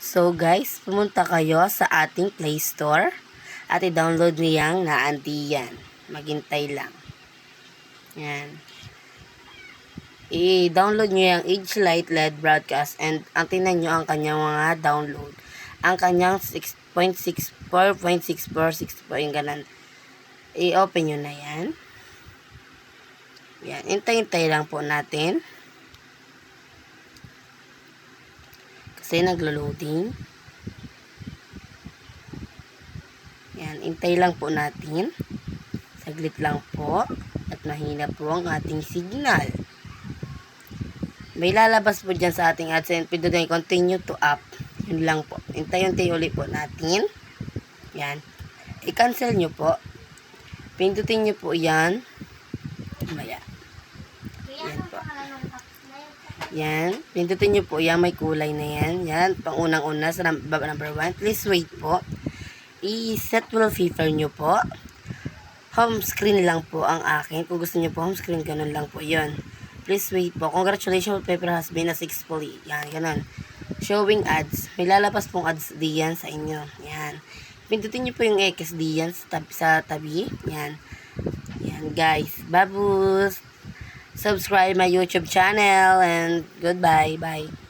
So guys, pumunta kayo sa ating Play Store at i-download niyang Naandiyan. Maghintay lang. Yan. I-download nyo yung Age Light LED Broadcast and ang tingnan nyo ang kanyang mga download. Ang kanyang 6.6, 4.64, yung ganun. I-open nyo na yan. Yan. Hintay-hintay lang po natin. Kasi naglo-loading. Yan. Hintay lang po natin. Saglit lang po. At mahina po ang ating signal. May lalabas po dyan sa ating AdSense. Pindutin continue to up. Yun lang po. Hintay-hintay ulit po natin. Yan. I-cancel nyo po. Pindutin nyo po yan. Maya. Yan po. Yan. Pindutin nyo po yan. May kulay na yan. Yan. Pang unang-una sa number 1. Please wait po. I-set wallpaper nyo po. Home screen lang po ang akin. Kung gusto nyo po home screen, ganun lang po yun. Please wait po. Congratulations, wallpaper has been successfully. Yan, ganun. Showing ads. May lalabas pong ads diyan sa inyo. Yan. Pindutin nyo po yung X diyan sa tabi. Yan. Yan, guys. Babus! Subscribe my YouTube channel and goodbye. Bye.